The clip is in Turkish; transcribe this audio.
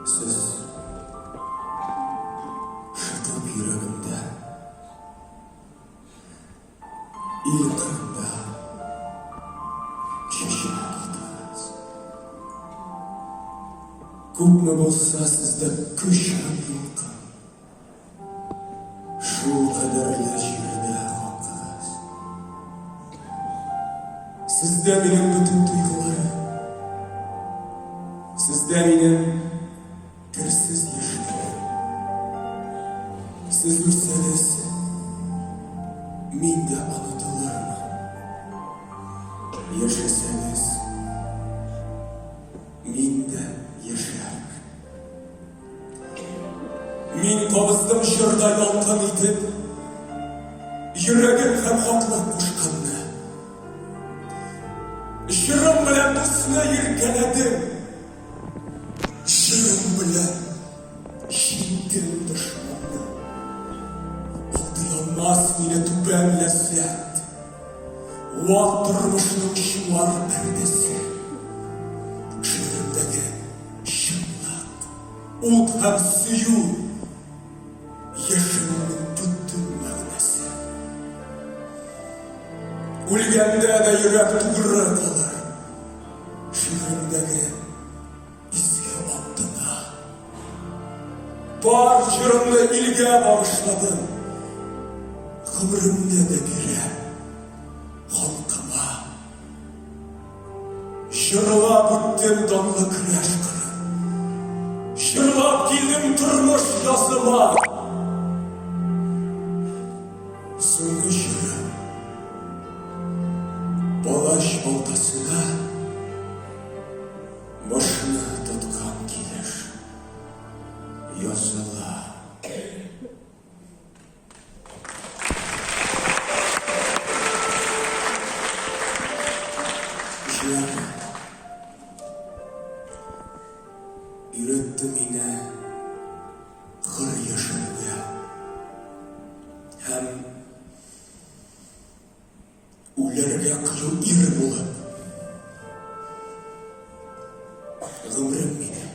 Siz şıtıp yüreğimde, ilkimde şişine gittiniz. Ko'pmi bo'lsa sizda ko'shilib yulqin, shu qadarla yerda qoldingiz. Sizda mening butun tuyg'ularim, sizda mening kirsiz yashlarim. Siz o'tsangiz menda unutilurman, yashasangiz menda yasharman. Men qobizdim shirda yolqin etib, yuragim ham xotlab qo'shqanni. Shirim bilan do'stni yelkaladim, shirim bilan shitdim dushmanni. Oldiolmas meni tuban lazzat, vaqt turmushning shuar pardasi. Shirimdagi shimliq, o't ham suyu, yashimning butun ma'nosi. O'lganda da yurak tug'ilib qolar, shirimdagi izga otdina. Bor shirimni ilga bag'ishladim, umrimni da berib xalqima. Shirlab o'tdim donli kurash qilib, shirlab keldim turmush yozima. So'nggi shirim bolash oltasida boshni tutgan kelish yozilar. Üretti meni xir yashimga, ham ularga qiyin er bo'lib, umrim meni